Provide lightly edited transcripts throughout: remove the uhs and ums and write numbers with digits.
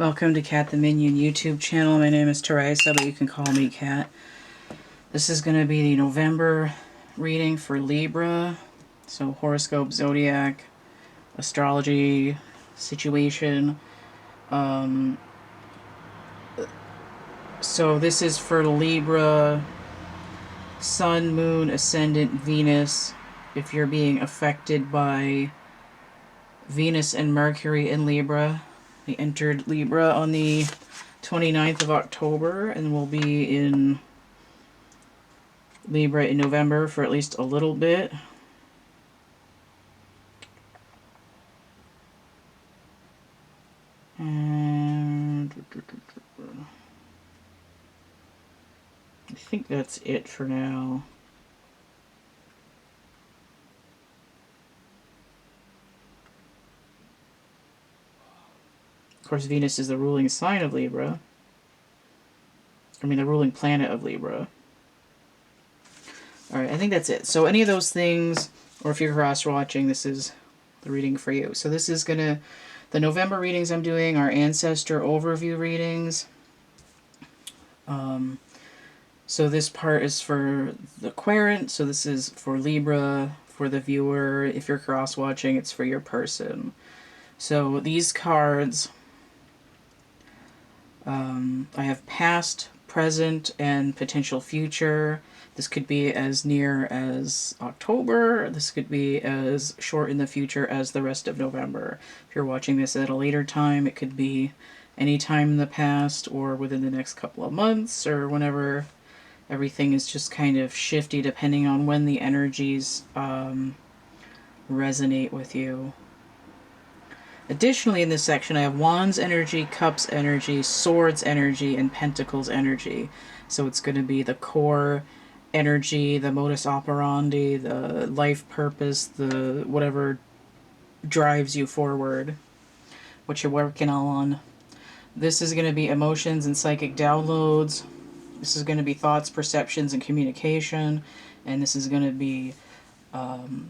Welcome to CATtheMinion YouTube channel. My name is Theresa, but you can call me Cat. This is going to be the November reading for Libra. So horoscope, zodiac, astrology, situation. So this is for Libra, Sun, Moon, Ascendant, Venus. If you're being affected by Venus and Mercury in Libra. They entered Libra on the 29th of October and will be in Libra in November for at least a little bit. And I think that's it for now. Of course, Venus is the ruling sign of Libra. I mean, the ruling planet of Libra. Alright, I think that's it. So any of those things, or if you're cross-watching, this is the reading for you. So this is the November readings I'm doing are ancestor overview readings. So this part is for the querent, so this is for Libra, for the viewer. If you're cross-watching, it's for your person. So these cards, I have past, present, and potential future. This could be as near as October. This could be as short in the future as the rest of November. If you're watching this at a later time, it could be any time in the past or within the next couple of months or whenever. Everything is just kind of shifty depending on when the energies resonate with you. Additionally, in this section, I have Wands energy, Cups energy, Swords energy, and Pentacles energy. So it's going to be the core energy, the modus operandi, the life purpose, the whatever drives you forward, what you're working on. This is going to be emotions and psychic downloads. This is going to be thoughts, perceptions, and communication. And this is going to be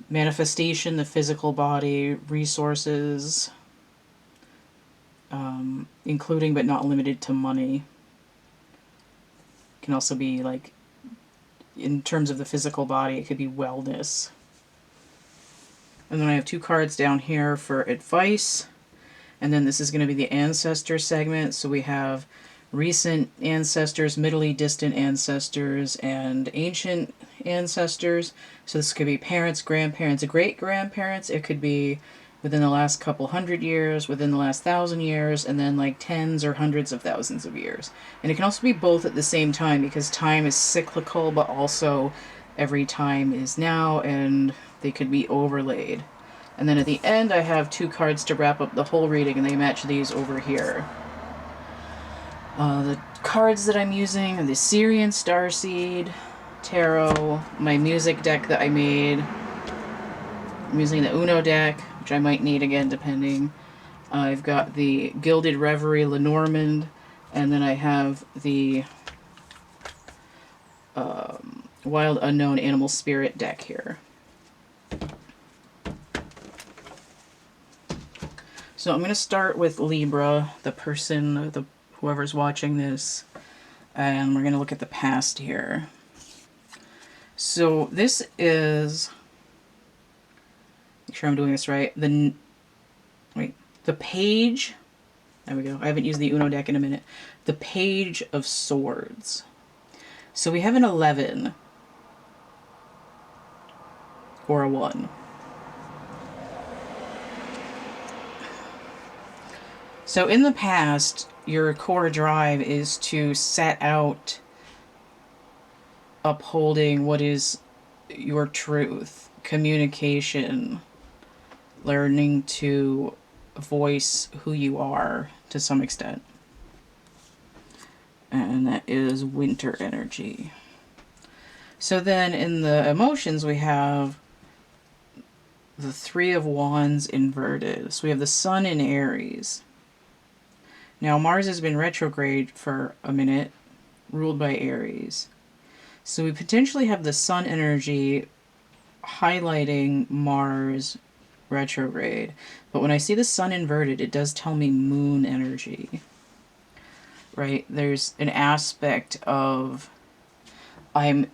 manifestation, the physical body, resources, including but not limited to money. It can also be like, in terms of the physical body, it could be wellness. And then I have two cards down here for advice. And then this is going to be the ancestor segment. So we have recent ancestors, middle distant ancestors, and ancient ancestors. So this could be parents, grandparents, great-grandparents. It could be within the last couple hundred years, within the last 1,000 years, and then like tens or hundreds of thousands of years. And it can also be both at the same time because time is cyclical, but also every time is now, and they could be overlaid. And then at the end, I have two cards to wrap up the whole reading, and they match these over here. The cards that I'm using are the Syrian Starseed Tarot, my music deck that I made. I'm using the Uno deck, which I might need again depending. I've got the Gilded Reverie Lenormand, and then I have the Wild Unknown Animal Spirit deck here. So I'm going to start with Libra, the person, whoever's watching this, and we're going to look at the past here. So this is, make sure I'm doing this right, the Page, there we go, I haven't used the Uno deck in a minute, the Page of Swords. So we have an 11, or a 1. So in the past, your core drive is to set out upholding what is your truth, communication, learning to voice who you are to some extent. And that is winter energy. So then in the emotions, we have the Three of Wands inverted. So we have the Sun in Aries. Now, Mars has been retrograde for a minute, ruled by Aries. So we potentially have the Sun energy highlighting Mars retrograde. But when I see the Sun inverted, it does tell me Moon energy. right? There's an aspect of I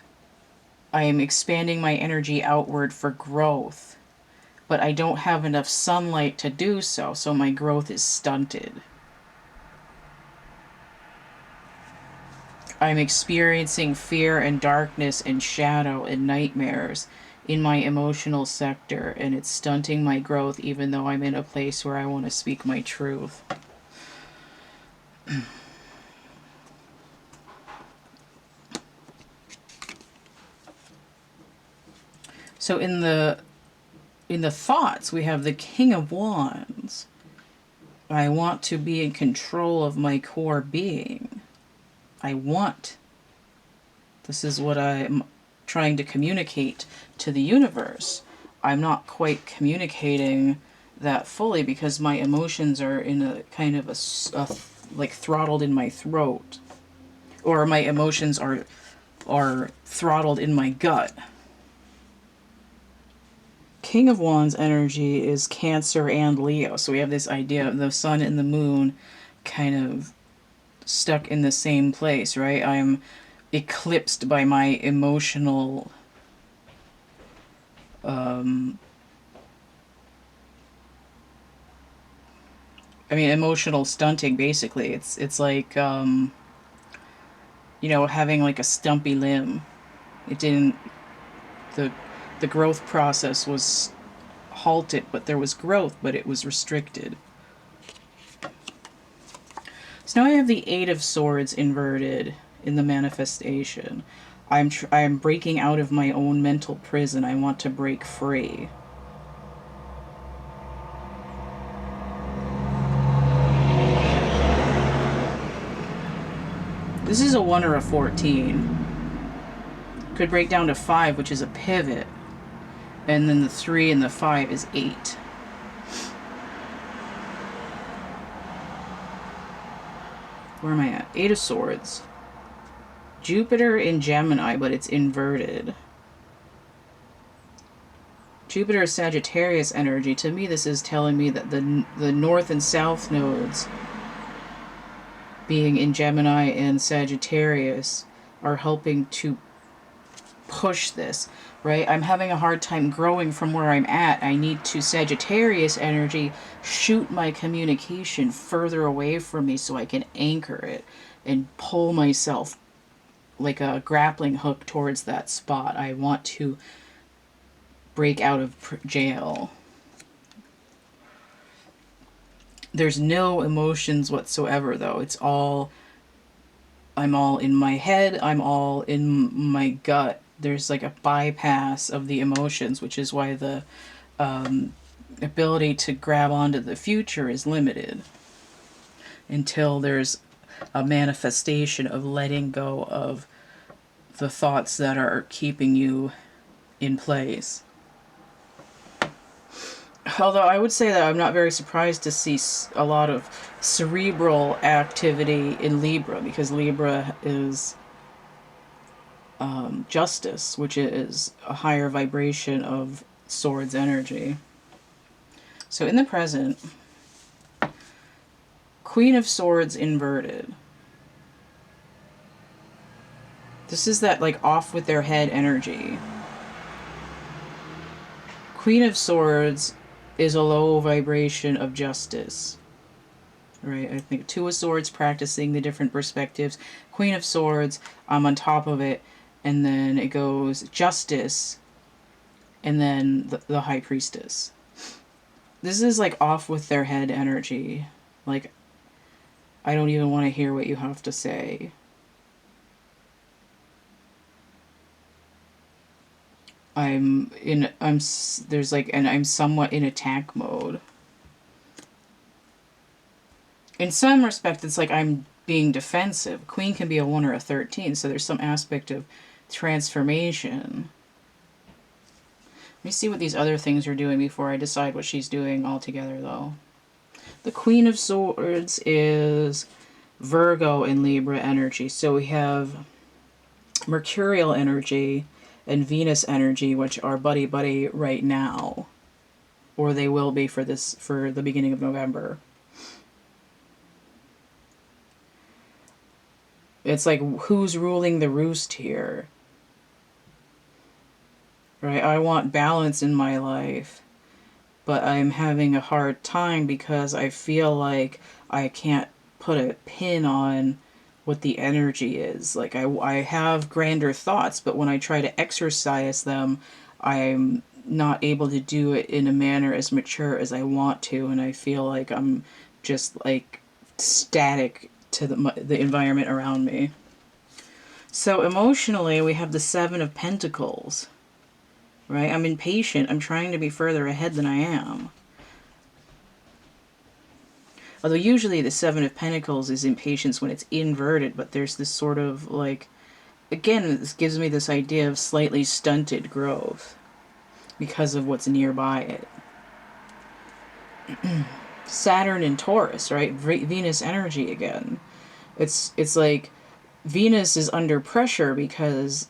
am expanding my energy outward for growth, but I don't have enough sunlight to do so, so my growth is stunted. I'm experiencing fear and darkness and shadow and nightmares in my emotional sector, and it's stunting my growth even though I'm in a place where I want to speak my truth. So in the thoughts, we have the King of Wands. I want to be in control of my core being. I want. This is what I'm trying to communicate to the universe. I'm not quite communicating that fully because my emotions are in a kind of like throttled in my throat, or my emotions are throttled in my gut. King of Wands energy is Cancer and Leo. So we have this idea of the sun and the moon kind of stuck in the same place, right? I'm eclipsed by my emotional emotional stunting, basically. It's like having like a stumpy limb. It didn't the growth process was halted, but there was growth, but it was restricted. So now I have the Eight of Swords inverted in the manifestation. I'm breaking out of my own mental prison. I want to break free. This is a 1 or a 14. Could break down to 5, which is a pivot. And then the 3 and the 5 is 8. Where am I at? 8 of Swords. Jupiter in Gemini, but it's inverted. Jupiter is Sagittarius energy. To me, this is telling me that the North and South nodes being in Gemini and Sagittarius are helping to push this, right? I'm having a hard time growing from where I'm at. I need to Sagittarius energy shoot my communication further away from me so I can anchor it and pull myself like a grappling hook towards that spot. I want to break out of jail. There's no emotions whatsoever, though. I'm all in my head, I'm all in my gut. There's like a bypass of the emotions, which is why the ability to grab onto the future is limited until there's a manifestation of letting go of the thoughts that are keeping you in place. Although I would say that I'm not very surprised to see a lot of cerebral activity in Libra, because Libra is justice, which is a higher vibration of Swords energy. So in the present, Queen of Swords inverted. This is that like off with their head energy. Queen of Swords is a low vibration of justice. Right? I think Two of Swords, practicing the different perspectives. Queen of Swords, I'm on top of it. And then it goes Justice. And then the High Priestess. This is like off with their head energy. Like, I don't even want to hear what you have to say. I'm somewhat in attack mode. In some respect, it's like I'm being defensive. Queen can be a 1 or a 13, so there's some aspect of transformation. Let me see what these other things are doing before I decide what she's doing altogether, though. The Queen of Swords is Virgo and Libra energy. So we have Mercurial energy and Venus energy, which are buddy-buddy right now. Or they will be for the beginning of November. It's like, who's ruling the roost here? Right? I want balance in my life, but I'm having a hard time because I feel like I can't put a pin on what the energy is. Like, I have grander thoughts, but when I try to exercise them, I'm not able to do it in a manner as mature as I want to, and I feel like I'm just like static to the environment around me. So emotionally, we have the Seven of Pentacles, right? I'm impatient. I'm trying to be further ahead than I am. Although usually the Seven of Pentacles is impatience when it's inverted, but there's this sort of like, again, this gives me this idea of slightly stunted growth because of what's nearby it. Saturn and Taurus, right? Venus energy again. It's like Venus is under pressure because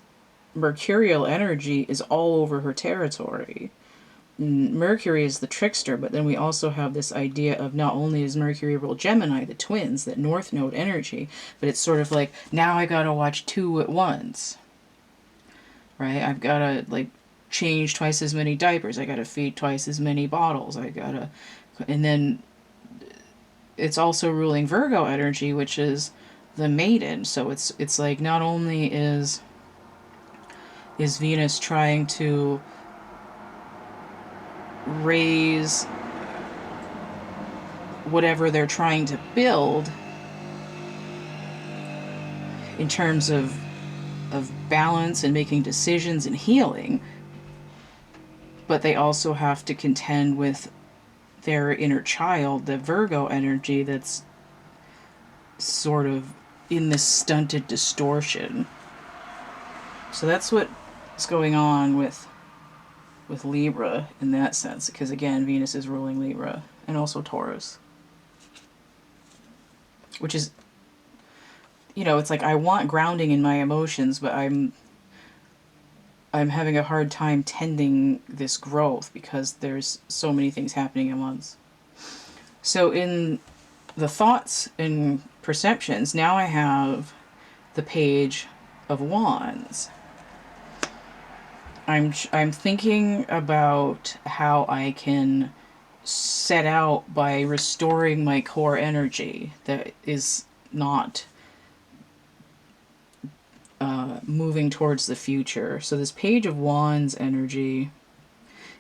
mercurial energy is all over her territory. Mercury is the trickster, but then we also have this idea of not only is Mercury rule Gemini, the twins, that North Node energy, but it's sort of like, now I gotta watch two at once, right? I've gotta, like, change twice as many diapers, I gotta feed twice as many bottles, and then it's also ruling Virgo energy, which is the maiden, so it's like, not only is Venus trying to raise whatever they're trying to build in terms of balance and making decisions and healing, but they also have to contend with their inner child, the Virgo energy, that's sort of in this stunted distortion. So that's what's going on with Libra in that sense, because again, Venus is ruling Libra and also Taurus, which is, you know, it's like I want grounding in my emotions, but I'm having a hard time tending this growth because there's so many things happening at once. So in the thoughts and perceptions, now I have the Page of Wands. I'm thinking about how I can set out by restoring my core energy that is not moving towards the future. So this Page of Wands energy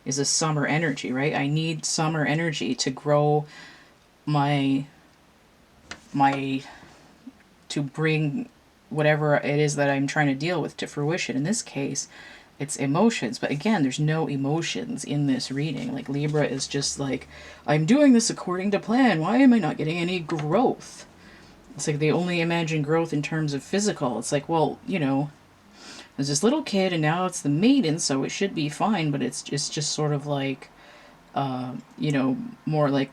is a summer energy, right? I need summer energy to grow my to bring whatever it is that I'm trying to deal with to fruition. In this case, it's emotions. But again, there's no emotions in this reading. Like, Libra is just like, I'm doing this according to plan. Why am I not getting any growth? It's like they only imagine growth in terms of physical. It's like, well, you know, there's this little kid and now it's the maiden, so it should be fine, but it's just sort of like, you know, more like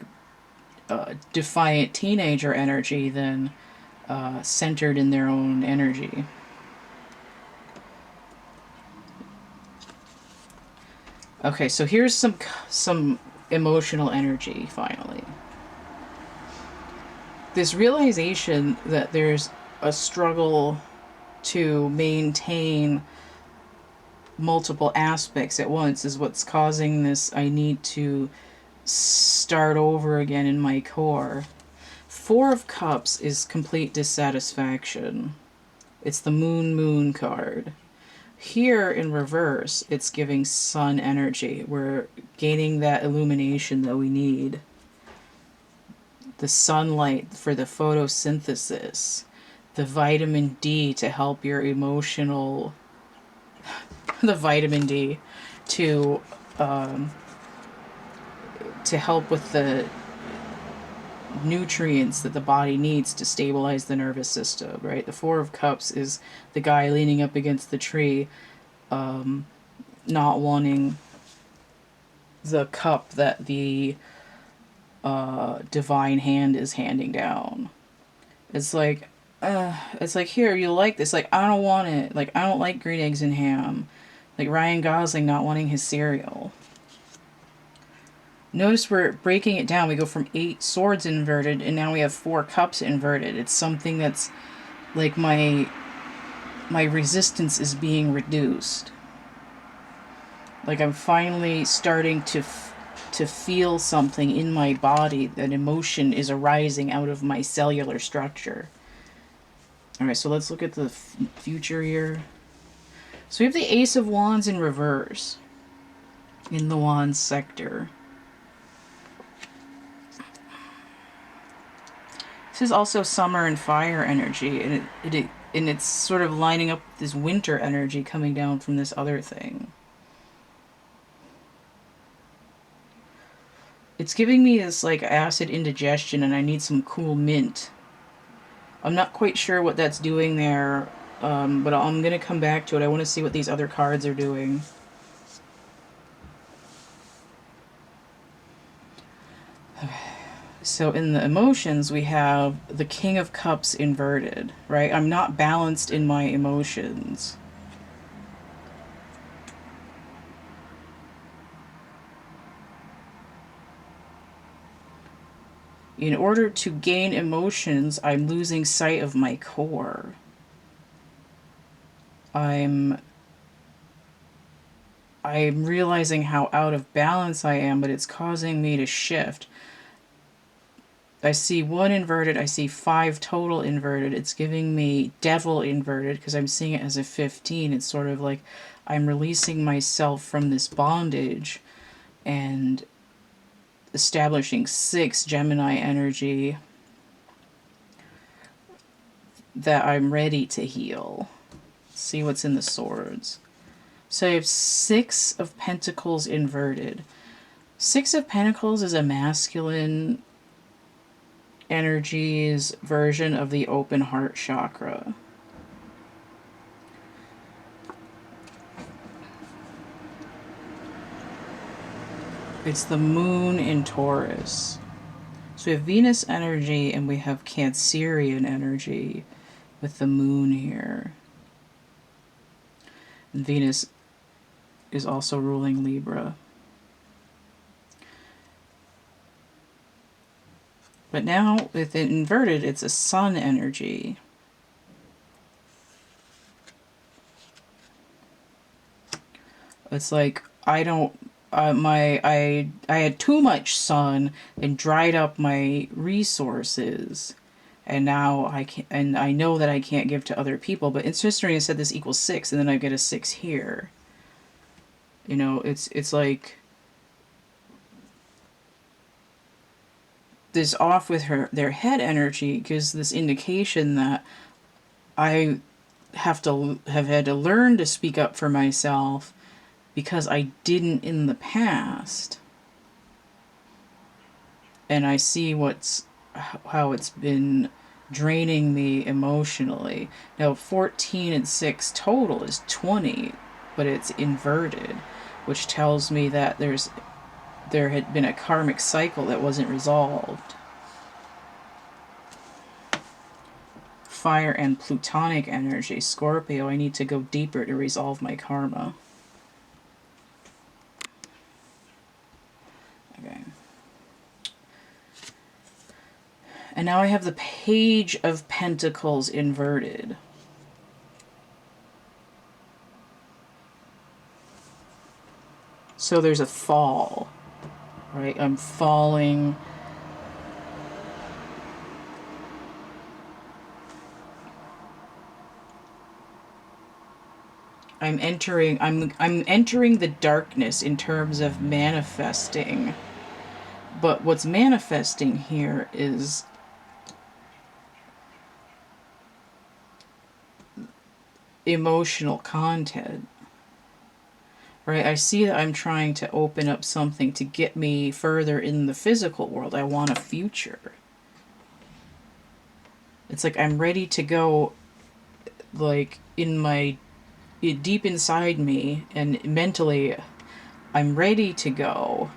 defiant teenager energy than centered in their own energy. Okay, so here's some emotional energy finally. This realization that there's a struggle to maintain multiple aspects at once is what's causing this. I need to start over again in my core. Four of Cups is complete dissatisfaction. It's the Moon card. Here in reverse, it's giving sun energy. We're gaining that illumination that we need. The sunlight for the photosynthesis. The vitamin D to help your emotional... the vitamin D to help with the nutrients that the body needs to stabilize the nervous system, right? The Four of Cups is the guy leaning up against the tree, not wanting the cup that the divine hand is handing down. It's like, here, you like this. Like, I don't want it. Like, I don't like green eggs and ham. Like Ryan Gosling not wanting his cereal. Notice we're breaking it down. We go from 8 swords inverted, and now we have 4 cups inverted. It's something that's like my resistance is being reduced. Like I'm finally starting to feel something in my body. That emotion is arising out of my cellular structure. All right, so let's look at the future here. So we have the Ace of Wands in reverse in the Wands sector. This is also summer and fire energy, and it's sort of lining up with this winter energy coming down from this other thing. It's giving me this like acid indigestion, and I need some cool mint. I'm not quite sure what that's doing there, but I'm going to come back to it. I want to see what these other cards are doing. So in the emotions, we have the King of Cups inverted, right? I'm not balanced in my emotions. In order to gain emotions, I'm losing sight of my core. I'm realizing how out of balance I am, but it's causing me to shift. I see 1 inverted, I see 5 total inverted. It's giving me Devil inverted because I'm seeing it as a 15. It's sort of like I'm releasing myself from this bondage and establishing 6 Gemini energy that I'm ready to heal. Let's see what's in the swords. So I have 6 of Pentacles inverted. 6 of Pentacles is a masculine energy's version of the open heart chakra. It's the moon in Taurus. So we have Venus energy and we have Cancerian energy with the moon here. And Venus is also ruling Libra. But now, with it inverted, it's a sun energy. It's like I don't, I had too much sun and dried up my resources, and now I can, and I know that I can't give to other people. But Interstellar said this equals 6, and then I get a 6 here. You know, it's like this off with their head energy gives this indication that I have had to learn to speak up for myself because I didn't in the past. And I see how it's been draining me emotionally. Now 14 and 6 total is 20, but it's inverted, which tells me that there had been a karmic cycle that wasn't resolved. Fire and Plutonic energy. Scorpio, I need to go deeper to resolve my karma. Okay. And now I have the Page of Pentacles inverted. So there's a fall, right? I'm falling. I'm entering the darkness in terms of manifesting. But what's manifesting here is emotional content. Right? I see that I'm trying to open up something to get me further in the physical world. I want a future. It's like I'm ready to go, like, deep inside me and mentally, I'm ready to go.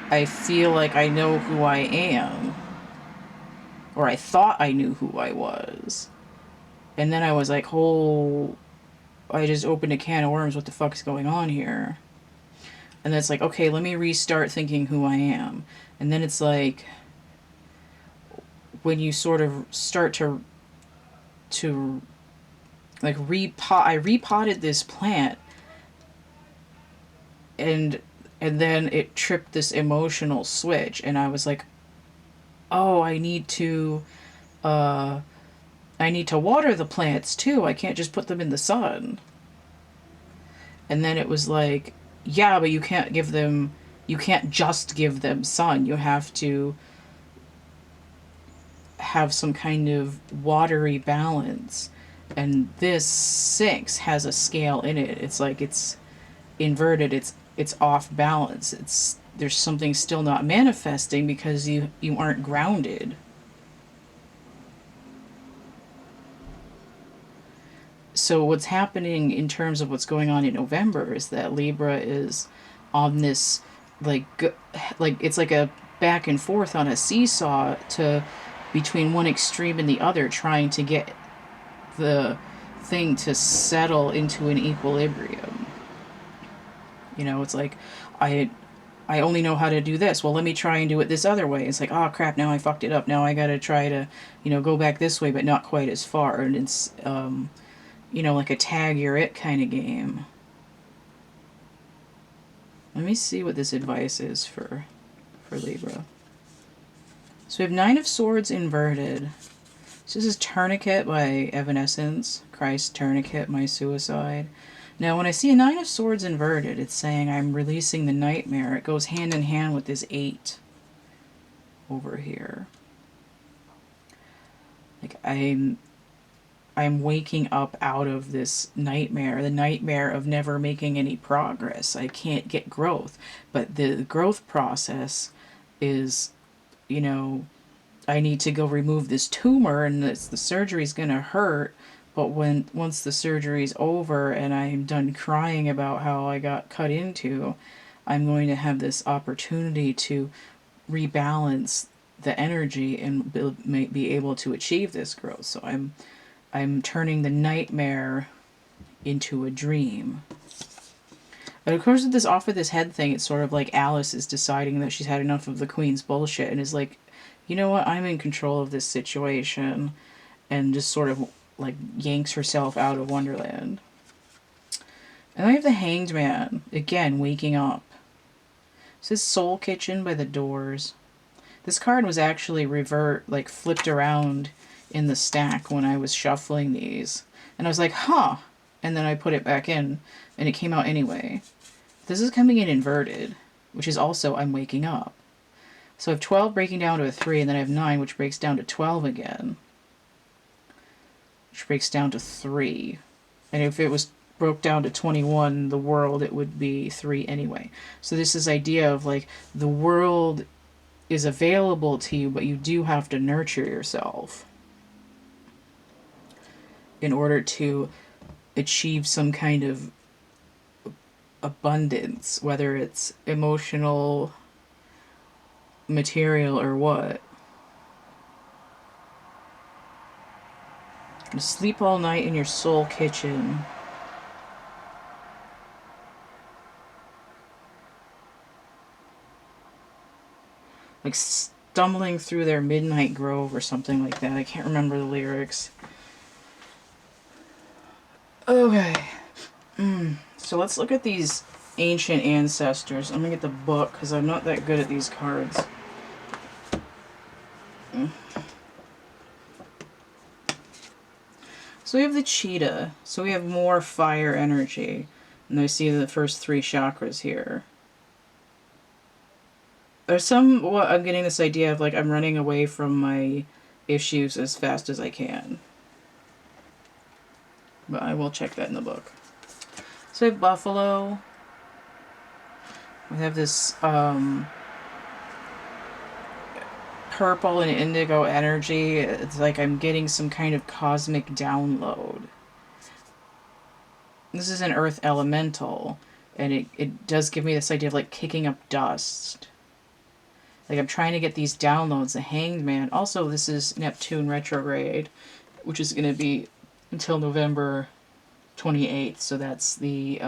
I feel like I know who I am. Or I thought I knew who I was. And then I was like, I just opened a can of worms. What the fuck is going on here? And then it's like, okay, let me restart thinking who I am. And then it's like, when you sort of start to like I repotted this plant, and then it tripped this emotional switch, and I was like, oh, I need to water the plants too. I can't just put them in the sun. And then it was like, yeah, but you can't just give them sun. You have to have some kind of watery balance. And this 6 has a scale in it. It's like it's inverted, it's off balance. There's something still not manifesting because you aren't grounded. So what's happening in terms of what's going on in November is that Libra is on this like it's like a back and forth on a seesaw to between one extreme and the other, trying to get the thing to settle into an equilibrium. It's like I only know how to do this. Well, let me try and do it this other way. It's like, oh crap, now I fucked it up. Now I gotta try to, go back this way, but not quite as far. And it's, like a tag you're it kind of game. Let me see what this advice is for Libra. So we have 9 of Swords inverted. So this is Tourniquet by Evanescence. Christ, Tourniquet, my suicide. Now, when I see a 9 of Swords inverted, it's saying I'm releasing the nightmare. It goes hand in hand with this 8 over here. Like, I'm waking up out of this nightmare, the nightmare of never making any progress. I can't get growth. But the growth process is, I need to go remove this tumor, and the surgery's going to hurt. But once the surgery's over and I'm done crying about how I got cut into, I'm going to have this opportunity to rebalance the energy and be able to achieve this growth. So I'm turning the nightmare into a dream. And of course, with this off of this head thing, it's sort of like Alice is deciding that she's had enough of the Queen's bullshit and is like, you know what, I'm in control of this situation, and just sort of like yanks herself out of Wonderland. And I have the Hanged Man, again, waking up. This is Soul Kitchen by the Doors. This card was actually flipped around in the stack when I was shuffling these. And I was like, huh. And then I put it back in, and it came out anyway. This is coming in inverted, which is also I'm waking up. So I have 12 breaking down to a 3, and then I have 9, which breaks down to 12 again. Which breaks down to 3. And if it was broke down to 21, the world, it would be 3 anyway. So this is idea of like the world is available to you, but you do have to nurture yourself in order to achieve some kind of abundance, whether it's emotional, material, or what. Sleep all night in your soul kitchen. Like stumbling through their midnight grove or something like that. I can't remember the lyrics. Okay. So let's look at these ancient ancestors. I'm going to get the book because I'm not that good at these cards. So we have the cheetah. So we have more fire energy. And I see the first 3 chakras here. There's I'm getting this idea of like I'm running away from my issues as fast as I can. But I will check that in the book. So we have buffalo. We have this purple and indigo energy. It's like I'm getting some kind of cosmic download. This is an earth elemental, and it does give me this idea of like kicking up dust. Like I'm trying to get these downloads. The Hanged Man. Also, this is Neptune retrograde, which is going to be until November 28th. So that's the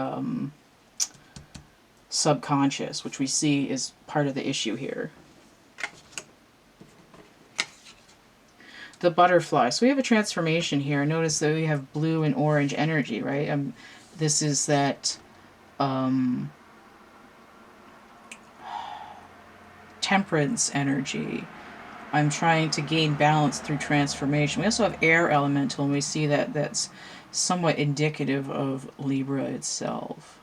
subconscious, which we see is part of the issue here. the butterfly. So we have a transformation here. Notice that we have blue and orange energy, right? This is that temperance energy. I'm trying to gain balance through transformation. We also have air elemental, and we see that that's somewhat indicative of Libra itself.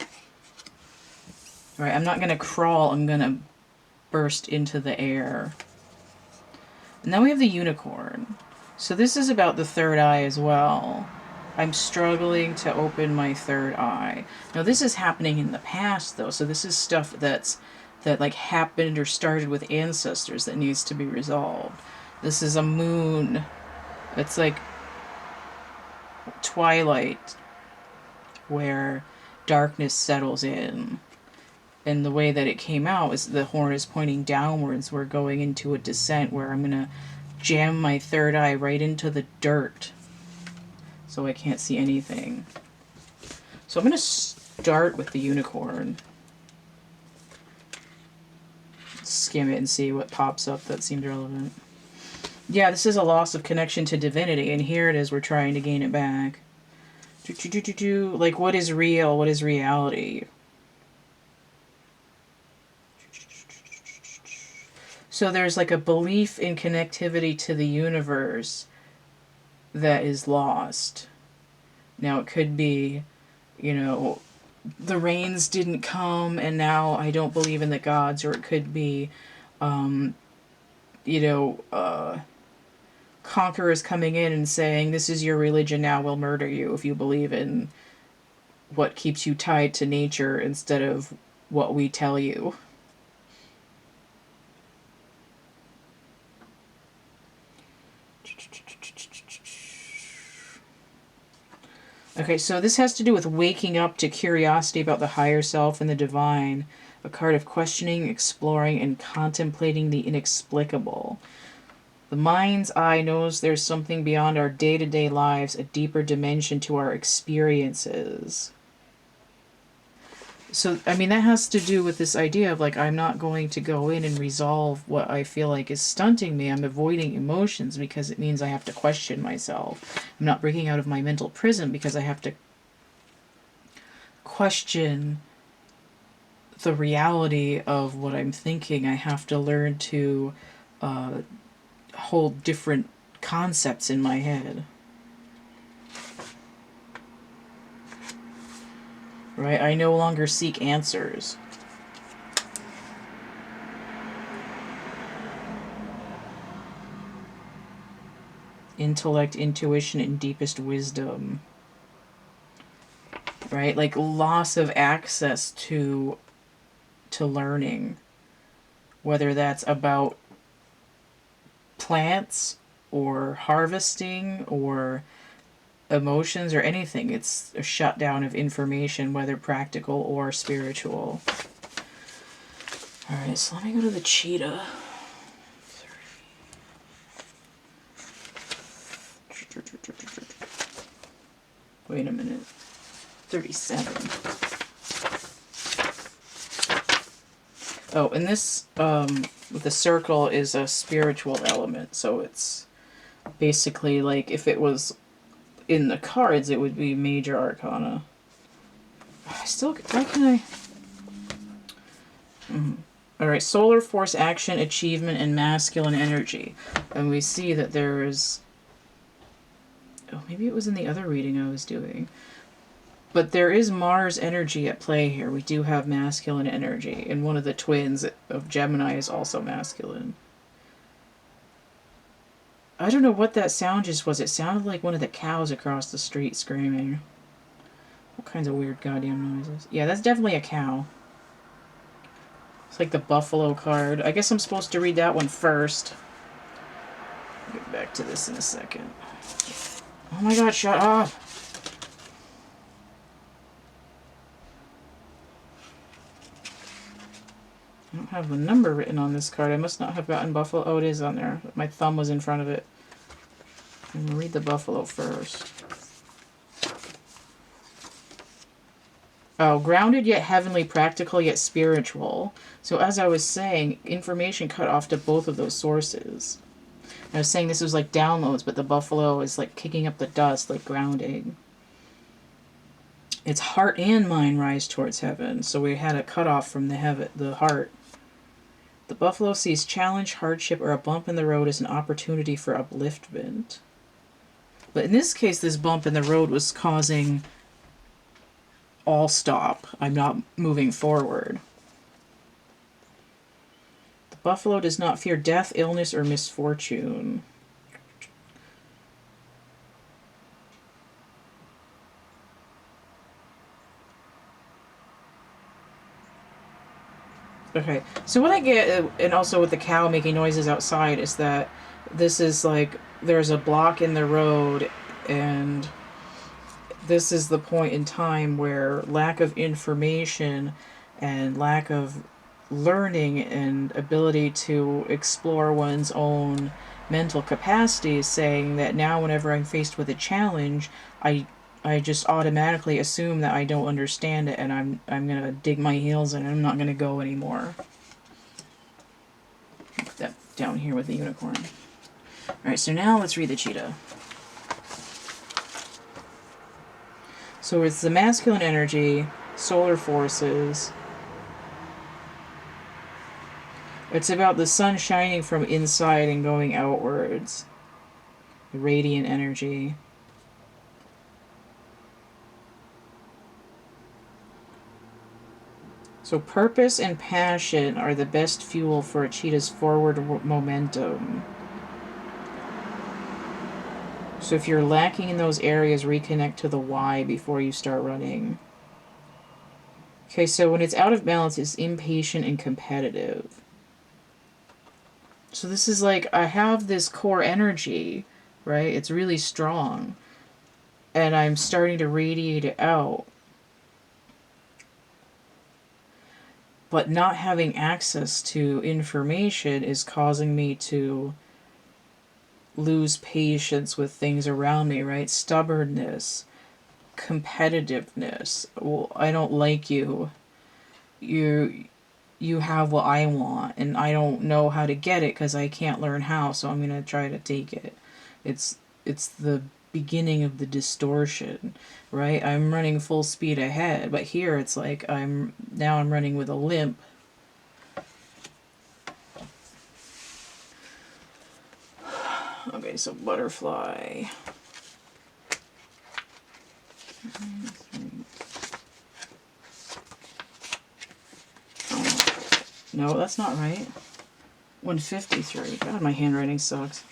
All right, I'm not going to crawl. I'm going to burst into the air. And then we have the unicorn. So this is about the third eye as well. I'm struggling to open my third eye. Now this is happening in the past though, so this is stuff that like happened or started with ancestors that needs to be resolved. This is a moon. It's like twilight where darkness settles in. And the way that it came out is the horn is pointing downwards. We're going into a descent where I'm going to jam my third eye right into the dirt so I can't see anything. So I'm going to start with the unicorn. Skim it and see what pops up that seemed relevant. Yeah, this is a loss of connection to divinity, and here it is, we're trying to gain it back. Like, what is real? What is reality? So there's like a belief in connectivity to the universe that is lost. Now it could be, you know, the rains didn't come and now I don't believe in the gods, or it could be, you know, conquerors coming in and saying, this is your religion now, we'll murder you if you believe in what keeps you tied to nature instead of what we tell you. Okay, so this has to do with waking up to curiosity about the higher self and the divine. A card of questioning, exploring, and contemplating the inexplicable. The mind's eye knows there's something beyond our day-to-day lives, a deeper dimension to our experiences. So, I mean, that has to do with this idea of, like, I'm not going to go in and resolve what I feel like is stunting me. I'm avoiding emotions because it means I have to question myself. I'm not breaking out of my mental prison because I have to question the reality of what I'm thinking. I have to learn to hold different concepts in my head. Right? I no longer seek answers. Intellect, intuition, and deepest wisdom. Right? Like loss of access to learning. Whether that's about plants or harvesting or emotions or anything. It's a shutdown of information, whether practical or spiritual. Alright, so let me go to the cheetah. Wait a minute. 37. Oh, and this, with the circle is a spiritual element, so it's basically like if it was in the cards, it would be major arcana. Why can I? Alright, solar force, action, achievement, and masculine energy. And we see that there is... Oh, maybe it was in the other reading I was doing. But there is Mars energy at play here. We do have masculine energy. And one of the twins of Gemini is also masculine. I don't know what that sound just was. It sounded like one of the cows across the street screaming. All kinds of weird goddamn noises. Yeah, that's definitely a cow. It's like the buffalo card. I guess I'm supposed to read that one first. I'll get back to this in a second. Oh my god, shut up! I don't have the number written on this card. I must not have gotten buffalo. Oh, it is on there. My thumb was in front of it. I'm going to read the buffalo first. Oh, grounded yet heavenly, practical yet spiritual. So as I was saying, information cut off to both of those sources. I was saying this was like downloads, but the buffalo is like kicking up the dust, like grounding. Its heart and mind rise towards heaven, so we had a cutoff from the heart. The buffalo sees challenge, hardship, or a bump in the road as an opportunity for upliftment. But in this case, this bump in the road was causing all stop. I'm not moving forward. The buffalo does not fear death, illness, or misfortune. Okay, so what I get, and also with the cow making noises outside, is that this is like there's a block in the road, and this is the point in time where lack of information and lack of learning and ability to explore one's own mental capacity is saying that now whenever I'm faced with a challenge, I just automatically assume that I don't understand it, and I'm gonna dig my heels in and I'm not gonna go anymore. Put that down here with the unicorn. Alright, so now let's read the cheetah. So it's the masculine energy, solar forces. It's about the sun shining from inside and going outwards. Radiant energy. So purpose and passion are the best fuel for a cheetah's forward momentum. So if you're lacking in those areas, reconnect to the why before you start running. Okay, so when it's out of balance, it's impatient and competitive. So this is like, I have this core energy, right? It's really strong. And I'm starting to radiate it out. But not having access to information is causing me to lose patience with things around me, right? Stubbornness, competitiveness. Well, I don't like you. You have what I want, and I don't know how to get it because I can't learn how, so I'm going to try to take it. It's the beginning of the distortion, right? I'm running full speed ahead, but here it's like I'm running with a limp. Okay, so butterfly. No, that's not right. 153. God, my handwriting sucks.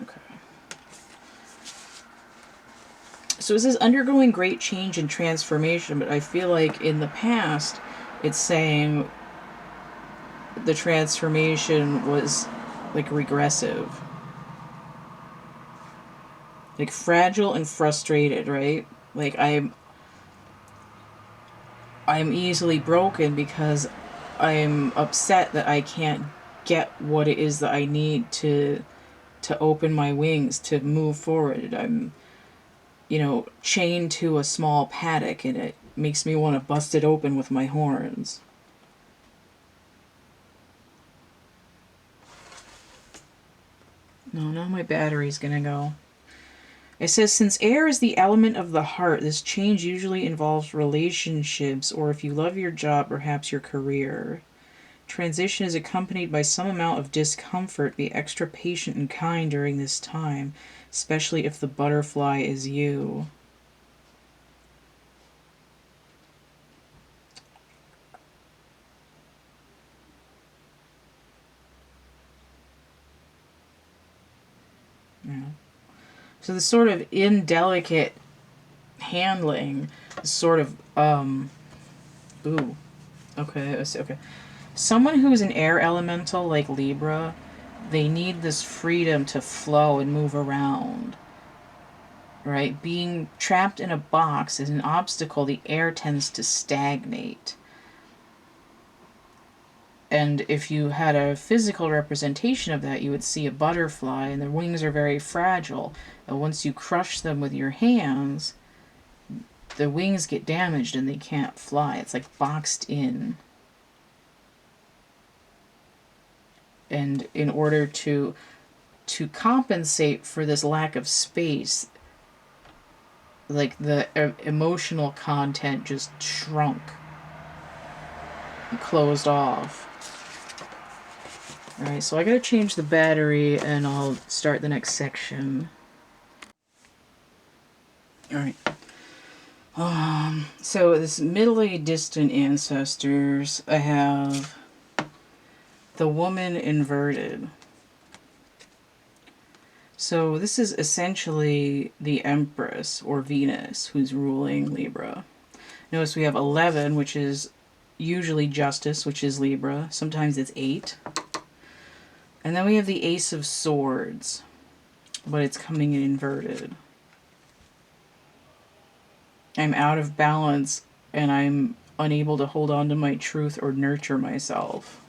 Okay. So it says undergoing great change and transformation, but I feel like in the past it's saying the transformation was like regressive. Like fragile and frustrated, right? Like I'm easily broken because I'm upset that I can't get what it is that I need to open my wings to move forward. I'm chained to a small paddock, and it makes me want to bust it open with my horns. No, now my battery's gonna go. It says, since air is the element of the heart, this change usually involves relationships, or if you love your job, perhaps your career. Transition is accompanied by some amount of discomfort. Be extra patient and kind during this time, especially if the butterfly is you. Yeah. So this sort of indelicate handling, sort of, ooh, okay. Someone who is an air elemental like Libra, they need this freedom to flow and move around, right? Being trapped in a box is an obstacle. The air tends to stagnate. And if you had a physical representation of that, you would see a butterfly, and their wings are very fragile. And once you crush them with your hands, the wings get damaged and they can't fly. It's like boxed in. And in order to compensate for this lack of space, like the emotional content just shrunk and closed off. Alright, so I gotta change the battery and I'll start the next section. Alright. So this middle-aged distant ancestors, I have the woman inverted. So this is essentially the Empress, or Venus, who's ruling Libra. Notice we have 11, which is usually justice, which is Libra. Sometimes it's 8. And then we have the Ace of Swords, but it's coming in inverted. I'm out of balance, and I'm unable to hold on to my truth or nurture myself.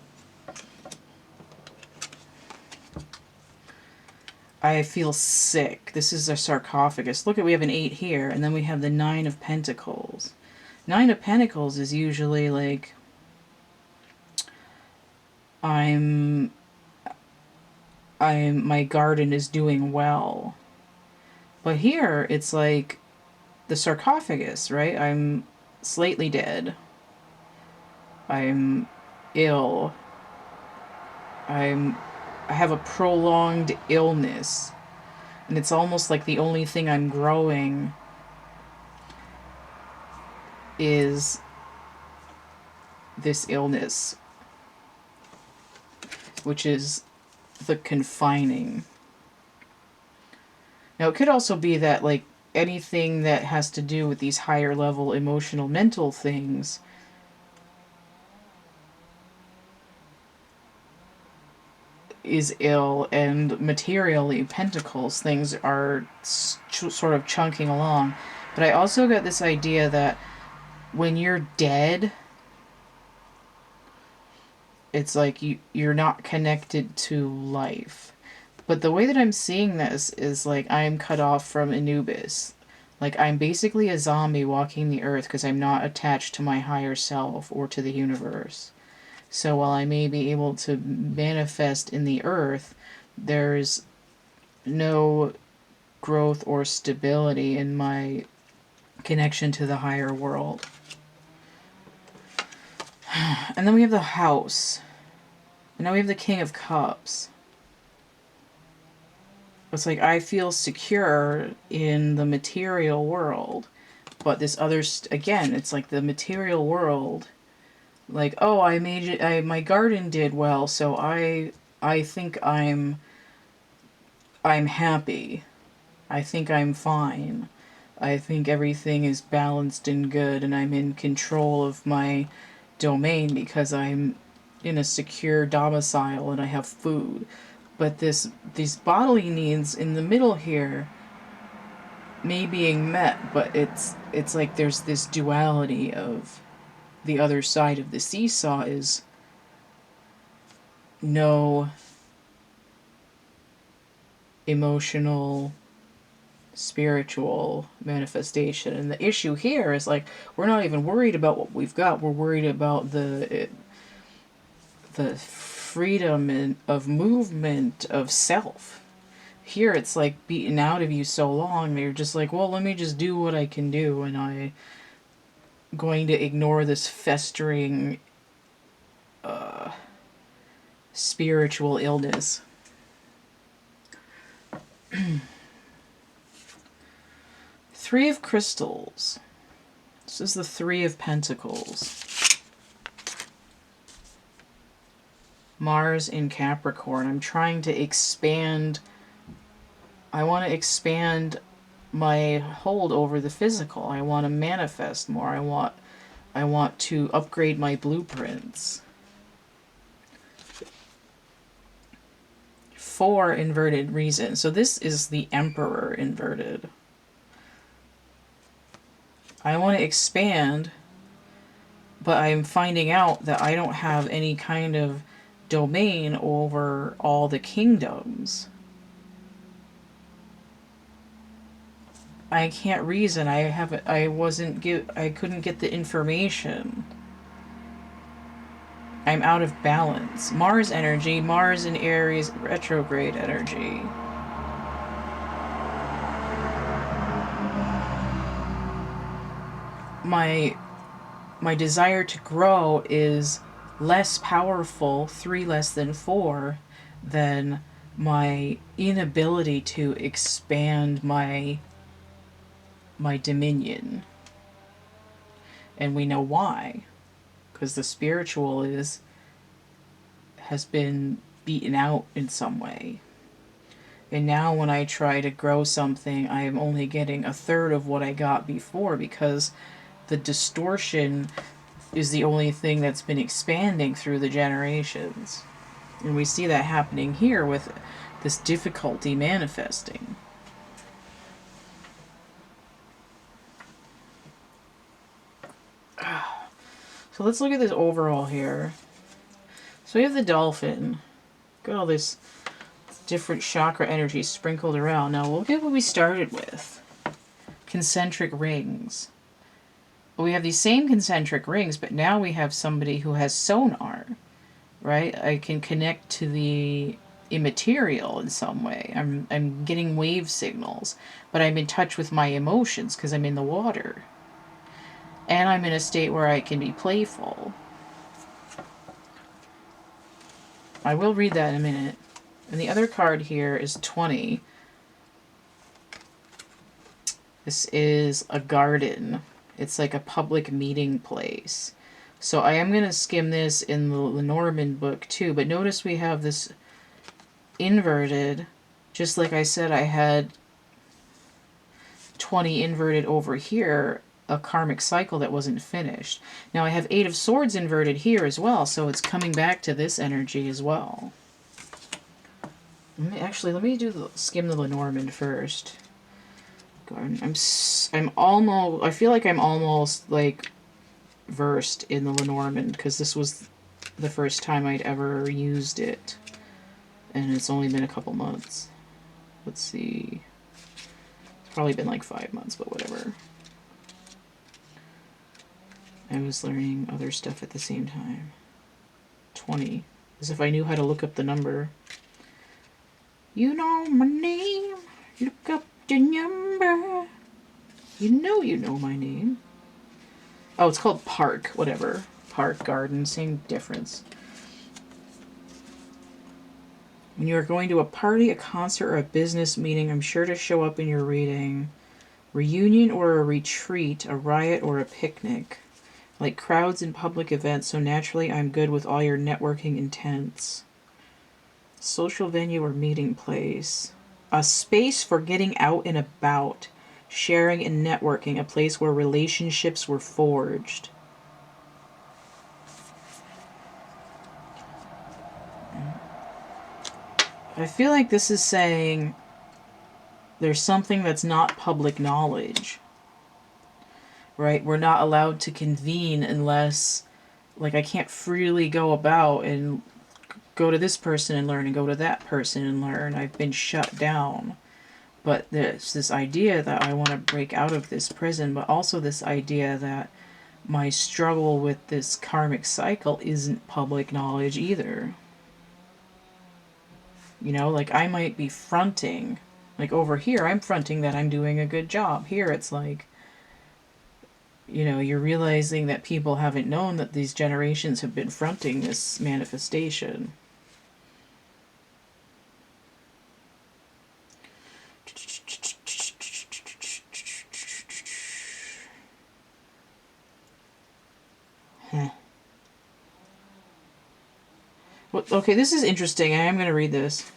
I feel sick. This is a sarcophagus. Look at, we have an 8 here, and then we have the 9 of Pentacles. 9 of Pentacles is usually like, my garden is doing well. But here, it's like the sarcophagus, right? I'm slightly dead. I'm ill. I have a prolonged illness. And it's almost like the only thing I'm growing is this illness, which is the confining. Now, it could also be that, like, anything that has to do with these higher level emotional, mental things is ill, and materially, Pentacles, things are sort of chunking along. But I also got this idea that when you're dead, it's like you're not connected to life. But the way that I'm seeing this is like I'm cut off from Anubis. Like I'm basically a zombie walking the earth because I'm not attached to my higher self or to the universe. So while I may be able to manifest in the earth, there's no growth or stability in my connection to the higher world. And then we have the House. And now we have the King of Cups. It's like I feel secure in the material world, but this other, again, it's like the material world, like, oh, I made it, my garden did well, so I think I'm happy. I think I'm fine. I think everything is balanced and good, and I'm in control of my domain because I'm in a secure domicile and I have food. But these bodily needs in the middle here may being met, but it's like there's this duality of the other side of the seesaw is no emotional, spiritual manifestation. And the issue here is like we're not even worried about what we've got. We're worried about the freedom of movement of self. Here it's like beaten out of you so long that you're just like, well, let me just do what I can do, and I'm going to ignore this festering spiritual illness. Three of Crystals. This is the Three of Pentacles. Mars in Capricorn. I'm trying to expand. I want to expand my hold over the physical. I want to manifest more. I want to upgrade my blueprints. 4 inverted reason. So this is the Emperor inverted. I want to expand, but I'm finding out that I don't have any kind of domain over all the kingdoms. I can't reason. I couldn't get the information. I'm out of balance. Mars energy, Mars in Aries, retrograde energy. My desire to grow is less powerful, 3 less than 4, than my inability to expand my dominion. And we know why. Because the spiritual has been beaten out in some way. And now when I try to grow something, I am only getting a third of what I got before, because the distortion is the only thing that's been expanding through the generations. And we see that happening here with this difficulty manifesting. So let's look at this overall here. So we have the dolphin. Got all this different chakra energy sprinkled around. Now look at what we started with. Concentric rings. We have these same concentric rings, but now we have somebody who has sonar, right? I can connect to the immaterial in some way. I'm getting wave signals, but I'm in touch with my emotions because I'm in the water. And I'm in a state where I can be playful. I will read that in a minute. And the other card here is 20. This is a garden. It's like a public meeting place. So I am going to skim this in the Lenormand book too. But notice we have this inverted. Just like I said, I had 20 inverted over here. A karmic cycle that wasn't finished. Now I have 8 of Swords inverted here as well, so it's coming back to this energy as well. Let me skim the Lenormand first. I feel like I'm almost like versed in the Lenormand, because this was the first time I'd ever used it, and it's only been a couple months. Let's see. It's probably been like 5 months, but whatever. I was learning other stuff at the same time. 20. As if I knew how to look up the number. You know my name. Look up the number. You know my name. Oh, it's called Park. Whatever. Park, garden. Same difference. When you are going to a party, a concert, or a business meeting, I'm sure to show up in your reading. Reunion or a retreat, a riot or a picnic. Like crowds in public events, so naturally I'm good with all your networking intents. Social venue or meeting place. A space for getting out and about, sharing and networking, a place where relationships were forged. I feel like this is saying there's something that's not public knowledge. Right? We're not allowed to convene unless, like, I can't freely go about and go to this person and learn and go to that person and learn. I've been shut down. But there's this idea that I want to break out of this prison, but also this idea that my struggle with this karmic cycle isn't public knowledge either. You know, like, I might be fronting. Like, over here, I'm fronting that I'm doing a good job. Here, it's like, you know, you're realizing that people haven't known that these generations have been fronting this manifestation. Well, okay, this is interesting. I am going to read this.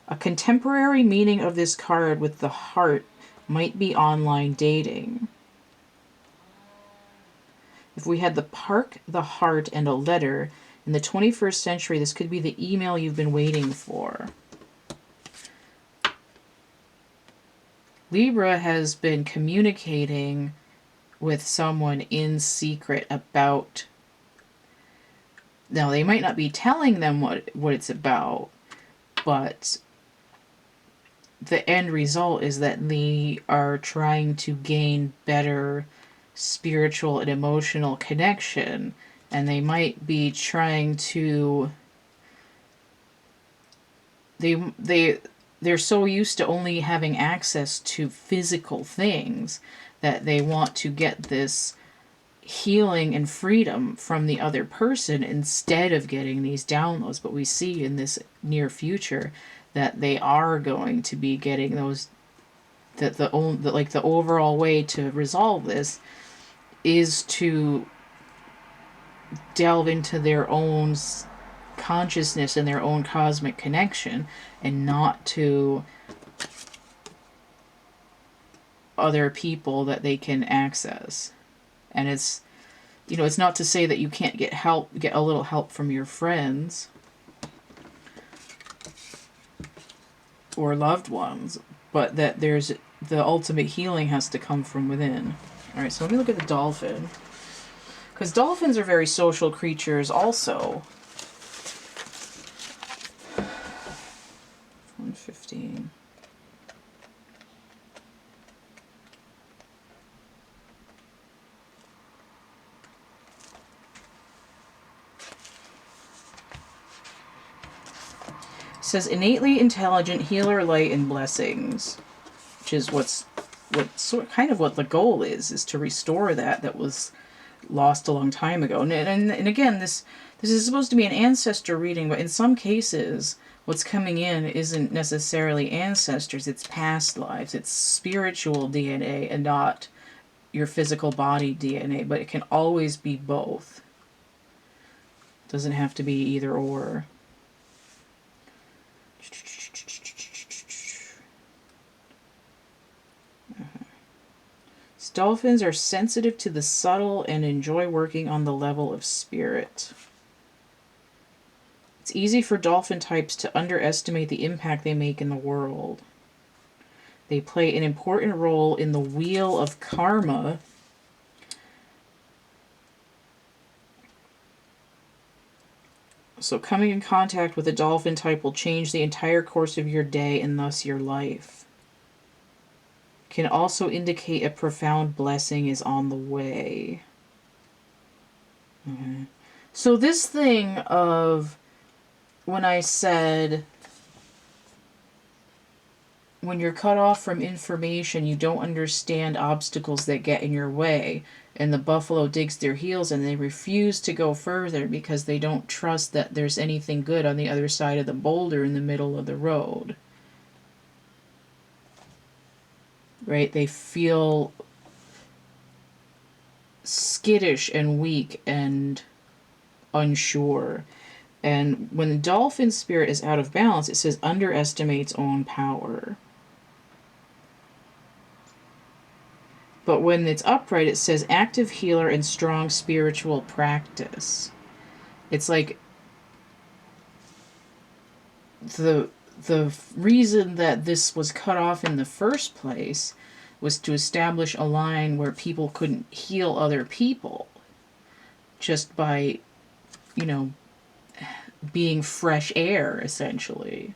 A contemporary meaning of this card with the heart might be online dating. If we had the park, the heart, and a letter, in the 21st century, this could be the email you've been waiting for. Libra has been communicating with someone in secret about... Now, they might not be telling them what it's about, but the end result is that they are trying to gain better spiritual and emotional connection, and they might be trying to, they're so used to only having access to physical things that they want to get this healing and freedom from the other person instead of getting these downloads. But we see in this near future that they are going to be getting those, that the overall way to resolve this is to delve into their own consciousness and their own cosmic connection, and not to other people that they can access. And it's, you know, it's not to say that you can't get a little help from your friends or loved ones, but that there's, the ultimate healing has to come from within. All right, so let me look at the dolphin, because dolphins are very social creatures also. 115. It says innately intelligent, healer, light, and blessings, which is what's kind of what the goal is to restore that was lost a long time ago. And again, this is supposed to be an ancestor reading, but in some cases what's coming in isn't necessarily ancestors, it's past lives, it's spiritual DNA and not your physical body DNA, but it can always be both. It doesn't have to be either or. Dolphins are sensitive to the subtle and enjoy working on the level of spirit. It's easy for dolphin types to underestimate the impact they make in the world. They play an important role in the wheel of karma. So coming in contact with a dolphin type will change the entire course of your day and thus your life. Can also indicate a profound blessing is on the way. Okay. So this thing of, when I said, when you're cut off from information, you don't understand obstacles that get in your way, and the buffalo digs their heels and they refuse to go further because they don't trust that there's anything good on the other side of the boulder in the middle of the road. Right? They feel skittish and weak and unsure. And when the dolphin spirit is out of balance, it says underestimates own power. But when it's upright, it says active healer and strong spiritual practice. It's like the reason that this was cut off in the first place was to establish a line where people couldn't heal other people just by, you know, being fresh air, essentially.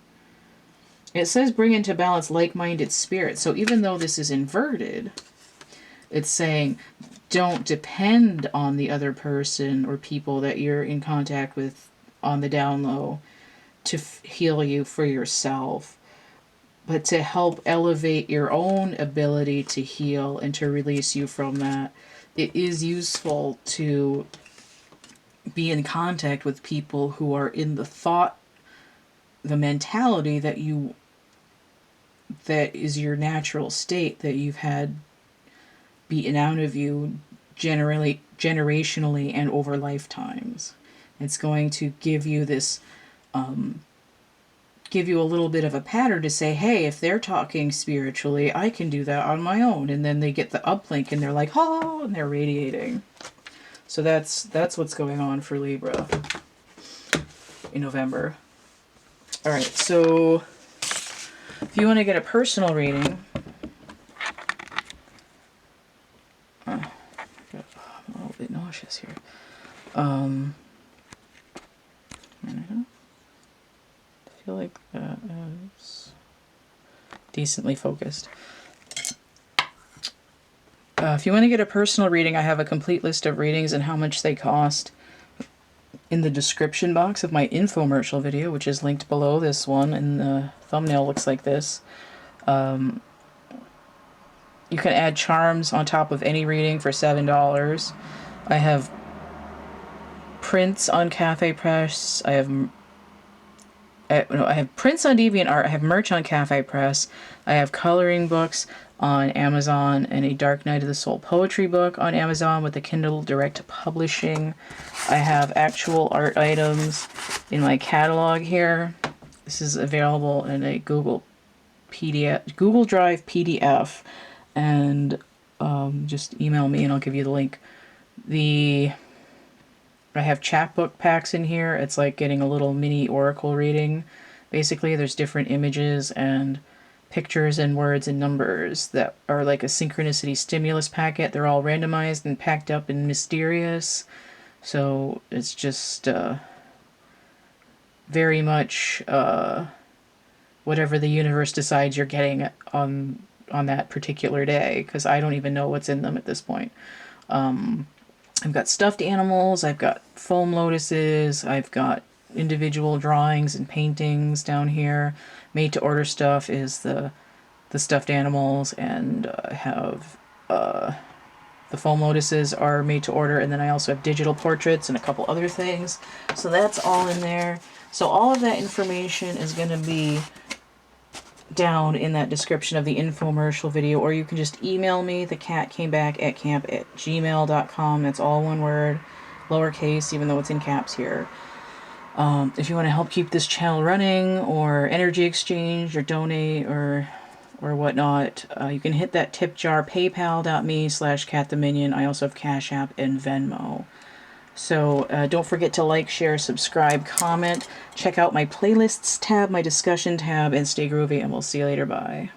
It says bring into balance like-minded spirits. So even though this is inverted, it's saying don't depend on the other person or people that you're in contact with on the down low to heal you for yourself, but to help elevate your own ability to heal and to release you from that. It is useful to be in contact with people who are in the thought, the mentality that is your natural state, that you've had beaten out of you generationally and over lifetimes. It's going to give you this, give you a little bit of a pattern to say, hey, if they're talking spiritually, I can do that on my own. And then they get the uplink and they're like, oh, and they're radiating. So that's what's going on for Libra in November. All right, so if you want to get a personal reading, I'm a little bit nauseous here. I feel like that is decently focused. If you want to get a personal reading, I have a complete list of readings and how much they cost in the description box of my infomercial video, which is linked below this one, and the thumbnail looks like this. You can add charms on top of any reading for $7. I have prints on Cafe Press. I have prints on DeviantArt. I have merch on Cafe Press. I have coloring books on Amazon and a Dark Night of the Soul poetry book on Amazon with the Kindle Direct Publishing. I have actual art items in my catalog here. This is available in a Google Drive PDF, and just email me and I'll give you the link. I have chapbook packs in here. It's like getting a little mini oracle reading. Basically, there's different images and pictures and words and numbers that are like a synchronicity stimulus packet. They're all randomized and packed up and mysterious. So it's just very much whatever the universe decides you're getting on that particular day, because I don't even know what's in them at this point. I've got stuffed animals, I've got foam lotuses, I've got individual drawings and paintings down here. Made to order stuff is the stuffed animals, and I have the foam lotuses are made to order, and then I also have digital portraits and a couple other things. So that's all in there. So all of that information is going to be down in that description of the infomercial video, or you can just email me, thecatcamebackatcamp@gmail.com. That's all one word, lowercase, even though it's in caps here. If you want to help keep this channel running, or energy exchange, or donate, or whatnot, you can hit that tip jar, paypal.me/CATtheMinion. I also have Cash App and Venmo. So don't forget to like, share, subscribe, comment. Check out my playlists tab, my discussion tab, and stay groovy, and we'll see you later. Bye.